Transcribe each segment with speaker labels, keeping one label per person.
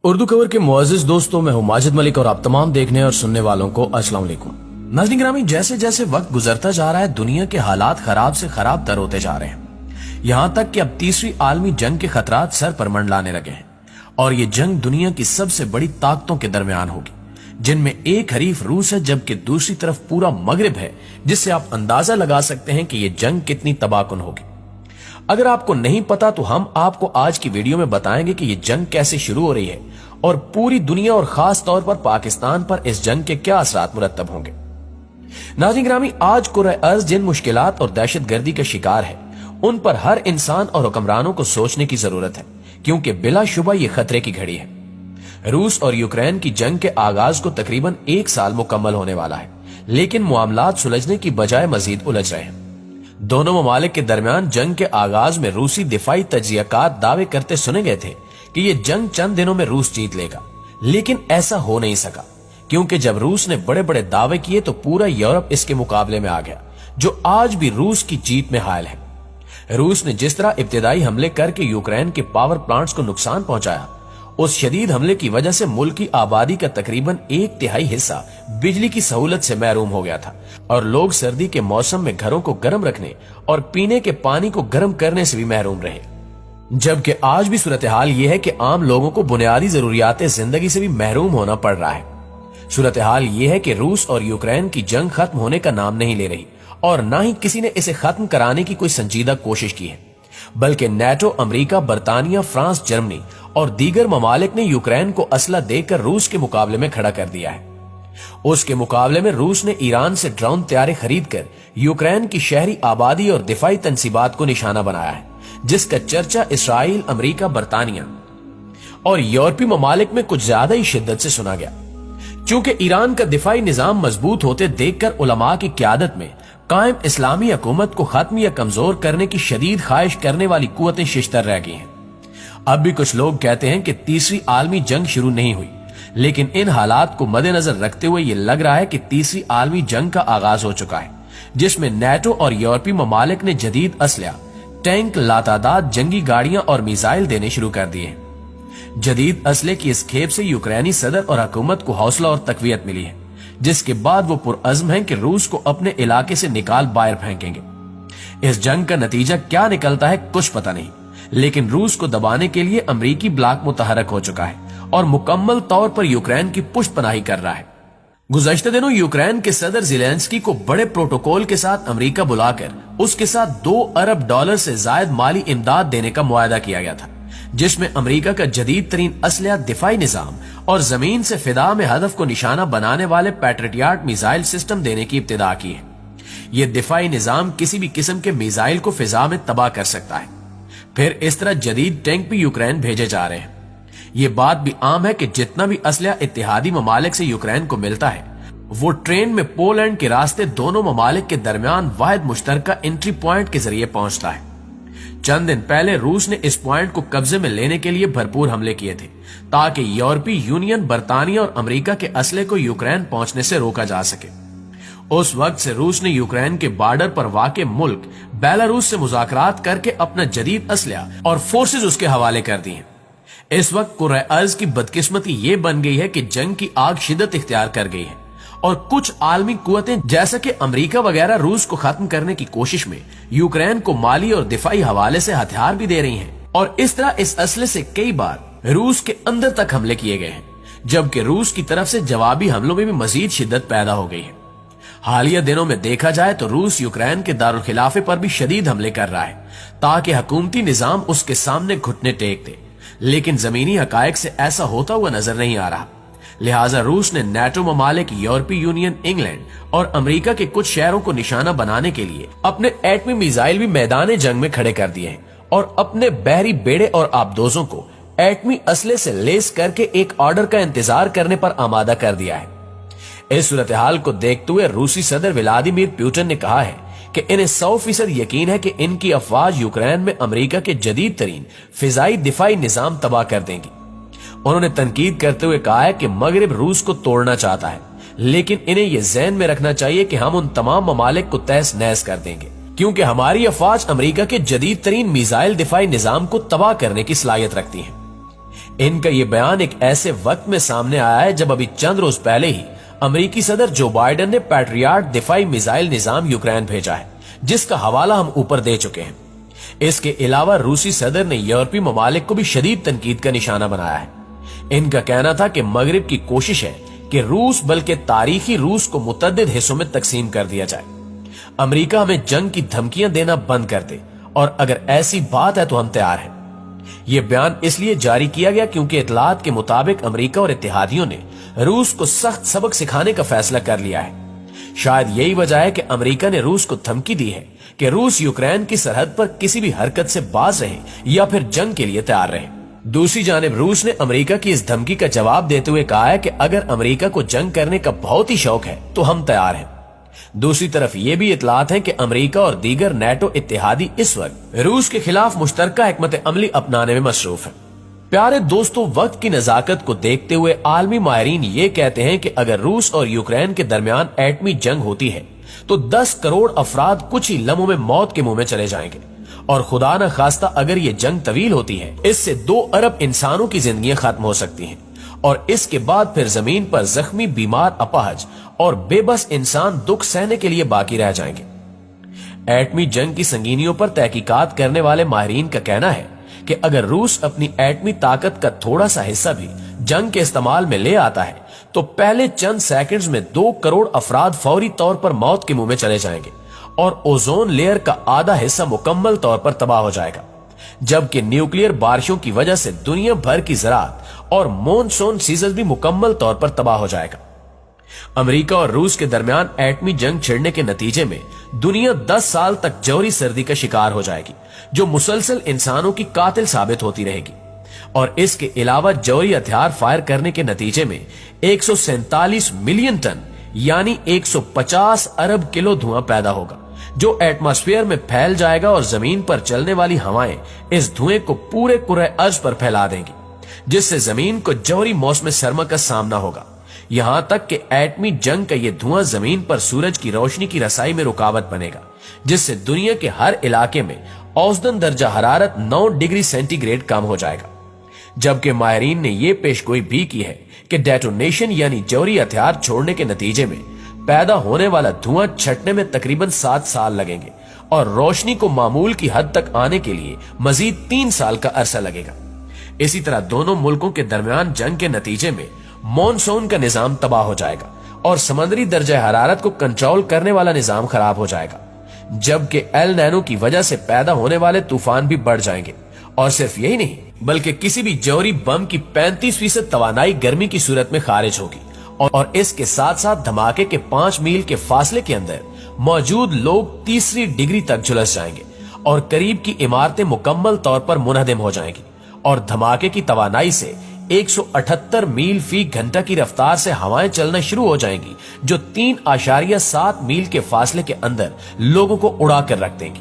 Speaker 1: Urdu cover के मुअज़्ज़िज़ दोस्तों, मैं हूं माजिद मलिक और आप तमाम देखने और सुनने वालों को अस्सलाम वालेकुम। नाज़रीन गिरामी, जैसे जैसे वक्त गुजरता जा रहा है दुनिया के हालात खराब से खराब तर होते जा रहे हैं। यहाँ तक कि अब तीसरी आलमी जंग के खतरात सर पर मंडलाने लगे हैं और ये जंग दुनिया की सबसे बड़ी ताकतों के दरमियान होगी, जिनमें एक हरीफ रूस है जबकि दूसरी तरफ पूरा मगरिब है, जिससे आप अंदाजा लगा सकते हैं कि ये जंग कितनी तबाहकुन होगी। अगर आपको नहीं पता तो हम आपको आज की वीडियो में बताएंगे कि ये जंग कैसे शुरू हो रही है और पूरी दुनिया और खास तौर पर पाकिस्तान पर इस जंग के क्या असरात मुरत्तब होंगे। नाज़रीन गिरामी, आज कुर्रे अर्ज़ जिन मुश्किलात और दहशतगर्दी का शिकार है उन पर हर इंसान और हुक्मरानों को सोचने की जरूरत है, क्योंकि बिलाशुबा ये खतरे की घड़ी है। रूस और यूक्रेन की जंग के आगाज को तकरीबन 1 साल मुकम्मल होने वाला है, लेकिन मामलात सुलझने की बजाय मजीद उलझ रहे हैं। दोनों ममालिक के दरमियान जंग के आगाज में रूसी दिफाई तज्जियाकात दावे करते सुने गए थे कि ये जंग चंद दिनों में रूस जीत लेगा, लेकिन ऐसा हो नहीं सका, क्योंकि जब रूस ने बड़े बड़े दावे किए तो पूरा यूरोप इसके मुकाबले में आ गया, जो आज भी रूस की जीत में हायल है। रूस ने जिस तरह इब्तिदाई हमले करके यूक्रेन के पावर प्लांट्स को नुकसान पहुंचाया, उस शदीद हमले की वजह से मुल्क की आबादी का तकरीबन 1/3 हिस्सा बिजली की सहूलत से महरूम हो गया था और लोग सर्दी के मौसम में घरों को गर्म रखने और पीने के पानी को गर्म करने से भी महरूम रहे। जबकि आज भी सूरत हाल यह है कि आम लोगों को बुनियादी जरूरियात जिंदगी से भी महरूम होना पड़ रहा है। सूरत हाल यह है कि रूस और यूक्रेन की जंग खत्म होने का नाम नहीं ले रही और न ही किसी ने इसे खत्म कराने की कोई संजीदा कोशिश की है, बल्कि नेटो, अमेरिका, बरतानिया, फ्रांस, जर्मनी और दीगर ममालिक ने यूक्रेन को असला देकर रूस के मुकाबले में खड़ा कर दिया है। उसके मुकाबले में रूस ने ईरान से ड्रोन तैयारी खरीद कर यूक्रेन की शहरी आबादी और दिफाई तंसीबात को निशाना बनाया है, जिसका चर्चा इसराइल, अमेरिका, बरतानिया और यूरोपीय ममालिक में कुछ ज्यादा ही शिद्दत से सुना गया। चूंकि ईरान का दिफाई निजाम मजबूत होते देखकर उलमा की क़यादत में कायम इस्लामी हुकूमत को खत्म या कमजोर करने की शदीद ख्वाहिश करने वाली कुव्वतें शिश्तर रह गई हैं। अब भी कुछ लोग कहते हैं कि तीसरी आलमी जंग शुरू नहीं हुई, लेकिन इन हालात को मद्देनजर रखते हुए ये लग रहा है कि तीसरी आलमी जंग का आगाज हो चुका है, जिसमें नेटो और यूरोपीय ममालिक ने जदीद असलहा, टैंक, लातादाद जंगी गाड़ियां और मिसाइल देने शुरू कर दिए हैं। जदीद असले की इस खेप से यूक्रेनी सदर और हुकूमत को हौसला और तकवीयत मिली है, जिसके बाद वो पुरअज़्म हैं कि रूस को अपने इलाके से निकाल बाहर फेंकेंगे। इस जंग का नतीजा क्या निकलता है कुछ पता नहीं, लेकिन रूस को दबाने के लिए अमरीकी ब्लॉक मुतहरक हो चुका है और मुकम्मल तौर पर यूक्रेन की पुष्टपनाही कर रहा है। गुज़श्ता दिनों यूक्रेन के सदर ज़ेलेंस्की को बड़े प्रोटोकॉल के साथ अमेरिका बुलाकर उसके साथ $2 अरब से जायद माली इमदाद देने का मुआहदा किया गया था, जिसमें अमेरिका का जदीद तरीन असलहा, दिफाई निजाम और जमीन से फिदा में हदफ को निशाना बनाने वाले पैट्रियट मिसाइल सिस्टम देने की इब्तिदा की है। यह दिफाई निजाम किसी भी किस्म के मिसाइल को फिजा में तबाह कर सकता है। फिर इस तरह जदीद टैंक भी यूक्रेन भेजे जा रहे हैं। ये बात भी आम है कि जितना भी असलहा इत्तेहादी ममालिक से यूक्रेन को मिलता है, वो ट्रेन में पोलैंड के रास्ते दोनों ममालिक के दरमियान वाहिद मुश्तरका एंट्री पॉइंट के जरिए पहुंचता है। चंद दिन पहले रूस ने इस पॉइंट को कब्जे में लेने के लिए भरपूर हमले किए थे, ताकि यूरोपीय यूनियन, बरतानिया और अमेरिका के असले को यूक्रेन पहुंचने से रोका जा सके। उस वक्त से रूस ने यूक्रेन के बॉर्डर पर वाक़े मुल्क बेलारूस से मुज़ाकरात करके अपना जदीद असलहा और फोर्सेज उसके हवाले कर दिए। इस वक्त कुर्रे अर्ज़ की बदकिस्मती ये बन गई है कि जंग की आग शिद्दत इख्तियार कर गई है और कुछ आलमी कुव्वतें जैसा कि अमेरिका वगैरह रूस को खत्म करने की कोशिश में यूक्रेन को माली और दिफाई हवाले से हथियार भी दे रही हैं और इस तरह इस असले से कई बार रूस के अंदर तक हमले किए गए हैं, जबकि रूस की तरफ से जवाबी हमलों में भी मजीद शिद्दत पैदा हो गई है। हालिया दिनों में देखा जाए तो रूस यूक्रेन के दारुल खिलाफे पर भी शदीद हमले कर रहा है, ताकि हुकूमती निजाम उसके सामने घुटने टेक दे, लेकिन जमीनी हकायक से ऐसा होता हुआ नजर नहीं आ रहा। लिहाजा रूस ने नेटो ममालिक, यूरोपीय यूनियन, इंग्लैंड और अमेरिका के कुछ शहरों को निशाना बनाने के लिए अपने एटमी मिसाइल भी मैदान जंग में खड़े कर दिए हैं और अपने बहरी बेड़े और आबदोजों को एटमी असले से लेस करके एक ऑर्डर का इंतजार करने पर आमादा कर दिया है। इस सूरत हाल को देखते हुए रूसी सदर व्लादिमीर पुतिन ने कहा है कि इन्हें 100% यकीन है कि इनकी अफवाज यूक्रेन में अमेरिका के जदीद तरीन फिजाई दिफाई निजाम तबाह कर देंगी। उन्होंने तनकीद करते हुए कहा है कि मगरिब रूस को तोड़ना चाहता है, लेकिन इन्हें यह ज़हन में रखना चाहिए कि हम उन तमाम ममालिक को तहस नहस कर देंगे, क्योंकि हमारी अफवाज अमेरिका के जदीद तरीन मिसाइल दिफाई निजाम को तबाह करने की सलाहियत रखती है। इनका ये बयान एक ऐसे वक्त में सामने आया है जब अभी चंद रोज पहले ही अमेरिकी सदर जो बाइडेन ने पैट्रियाट दिफाई मिसाइल निजाम यूक्रेन भेजा है, जिसका हवाला हम ऊपर दे चुके हैं। इसके अलावा रूसी सदर ने यूरोपीय ममालिक को भी शदीद तनकीद का निशाना बनाया है। इनका कहना था कि मगरिब की कोशिश है कि रूस बल्कि तारीखी रूस को मुतअद्दिद हिस्सों में तकसीम कर दिया जाए। अमेरिका हमें जंग की धमकियां देना बंद कर दे और अगर ऐसी बात है तो हम तैयार हैं। यह बयान इसलिए जारी किया गया क्योंकि इतलात के मुताबिक अमेरिका और इत्तेहादियों ने रूस को सख्त सबक सिखाने का फैसला कर लिया है। शायद यही वजह है कि अमेरिका ने रूस को धमकी दी है कि रूस यूक्रेन की सरहद पर किसी भी हरकत से बाज रहे या फिर जंग के लिए तैयार रहे। दूसरी जानिब रूस ने अमेरिका की इस धमकी का जवाब देते हुए कहा है कि अगर अमेरिका को जंग करने का बहुत ही शौक है तो हम तैयार हैं। दूसरी तरफ ये भी इतलात है कि अमेरिका और दीगर नेटो इत्तेहादी इस वक्त रूस के खिलाफ मुश्तरका हिकमत अमली अपनाने में मसरूफ है। प्यारे दोस्तों, वक्त की नजाकत को देखते हुए आलमी माहिरीन ये कहते हैं कि अगर रूस और यूक्रेन के दरमियान एटमी जंग होती है तो 10 करोड़ अफराद कुछ ही लम्हों में मौत के मुंह में चले जाएंगे और खुदा न खास्ता अगर ये जंग तवील होती है, इससे 2 अरब इंसानों की जिंदगियां खत्म हो सकती हैं और इसके बाद फिर जमीन पर जख्मी, बीमार, अपाहज और बेबस इंसान दुख सहने के लिए बाकी रह जाएंगे। एटमी जंग की संगीनियों पर तहकीकात करने वाले माहिरीन का कहना है कि अगर रूस अपनी एटमी ताकत का थोड़ा सा हिस्सा भी जंग के इस्तेमाल में ले आता है तो पहले चंद सेकंड्स में 2 करोड़ अफराद फौरी तौर पर मौत के मुंह में चले जाएंगे और ओजोन लेयर का आधा हिस्सा मुकम्मल तौर पर तबाह हो जाएगा, जबकि न्यूक्लियर बारिशों की वजह से दुनिया भर की ज़राअत और मॉनसून सीजन भी मुकम्मल तौर पर तबाह हो जाएगा। अमेरिका और रूस के दरमियान एटमी जंग छिड़ने के नतीजे में दुनिया 10 साल तक जौहरी सर्दी का शिकार हो जाएगी, जो मुसलसल इंसानों की कातिल साबित होती रहेगी और इसके अलावा जौहरी हथियार फायर करने के नतीजे में 147 मिलियन टन यानी 150 अरब किलो धुआं पैदा होगा, जो एटमॉस्फेयर में फैल जाएगा और जमीन पर चलने वाली हवाएं इस धुएं को पूरे कुरे अर्ज पर फैला देंगी, जिससे जमीन को जौहरी मौसम सरमा का सामना होगा। यहां तक कि एटमी जंग का यह धुआं जमीन पर सूरज की रोशनी की रसाई में रुकावट बनेगा, जिससे दुनिया के हर इलाके में औसतन दर्जा हरारत 9 डिग्री सेंटीग्रेड कम हो जाएगा। जबकि माहिरीन ने यह पेशगोई भी की है कि डेटोनेशन यानी जौहरी हथियार छोड़ने के नतीजे में पैदा होने वाला धुआं छटने में तकरीबन 7 साल लगेंगे और रोशनी को मामूल की हद तक आने के लिए मजीद 3 साल का अरसा लगेगा। इसी तरह दोनों मुल्कों के दरमियान जंग के नतीजे में मॉनसून का निजाम तबाह हो जाएगा और समंदरी दर्जा हरारत को कंट्रोल करने वाला निजाम खराब हो जाएगा, जबकि एल नैनो की वजह से पैदा होने वाले तूफान भी बढ़ जाएंगे। और सिर्फ यही नहीं बल्कि किसी भी जौहरी बम की 35% तवानाई गर्मी की सूरत में खारिज होगी और इसके साथ साथ धमाके के 5 मील के फासले के अंदर मौजूद लोग तीसरी डिग्री तक झुलस जाएंगे और करीब की इमारतें मुकम्मल तौर पर मुनहदम हो जाएंगी और धमाके की तवानाई से 178 मील फी घंटा की रफ्तार से हवाएं चलना शुरू हो जाएंगी, जो 3.7 मील के फासले के अंदर लोगों को उड़ा कर रख देंगी।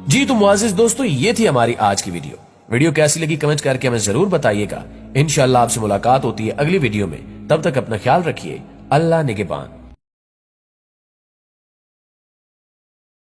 Speaker 1: जी तो मुआजिज दोस्तों, ये थी हमारी आज की वीडियो कैसी लगी कमेंट करके हमें जरूर बताइएगा। इंशाअल्लाह आपसे मुलाकात होती है अगली वीडियो में। तब तक अपना ख्याल रखिए। अल्लाह निगहबान।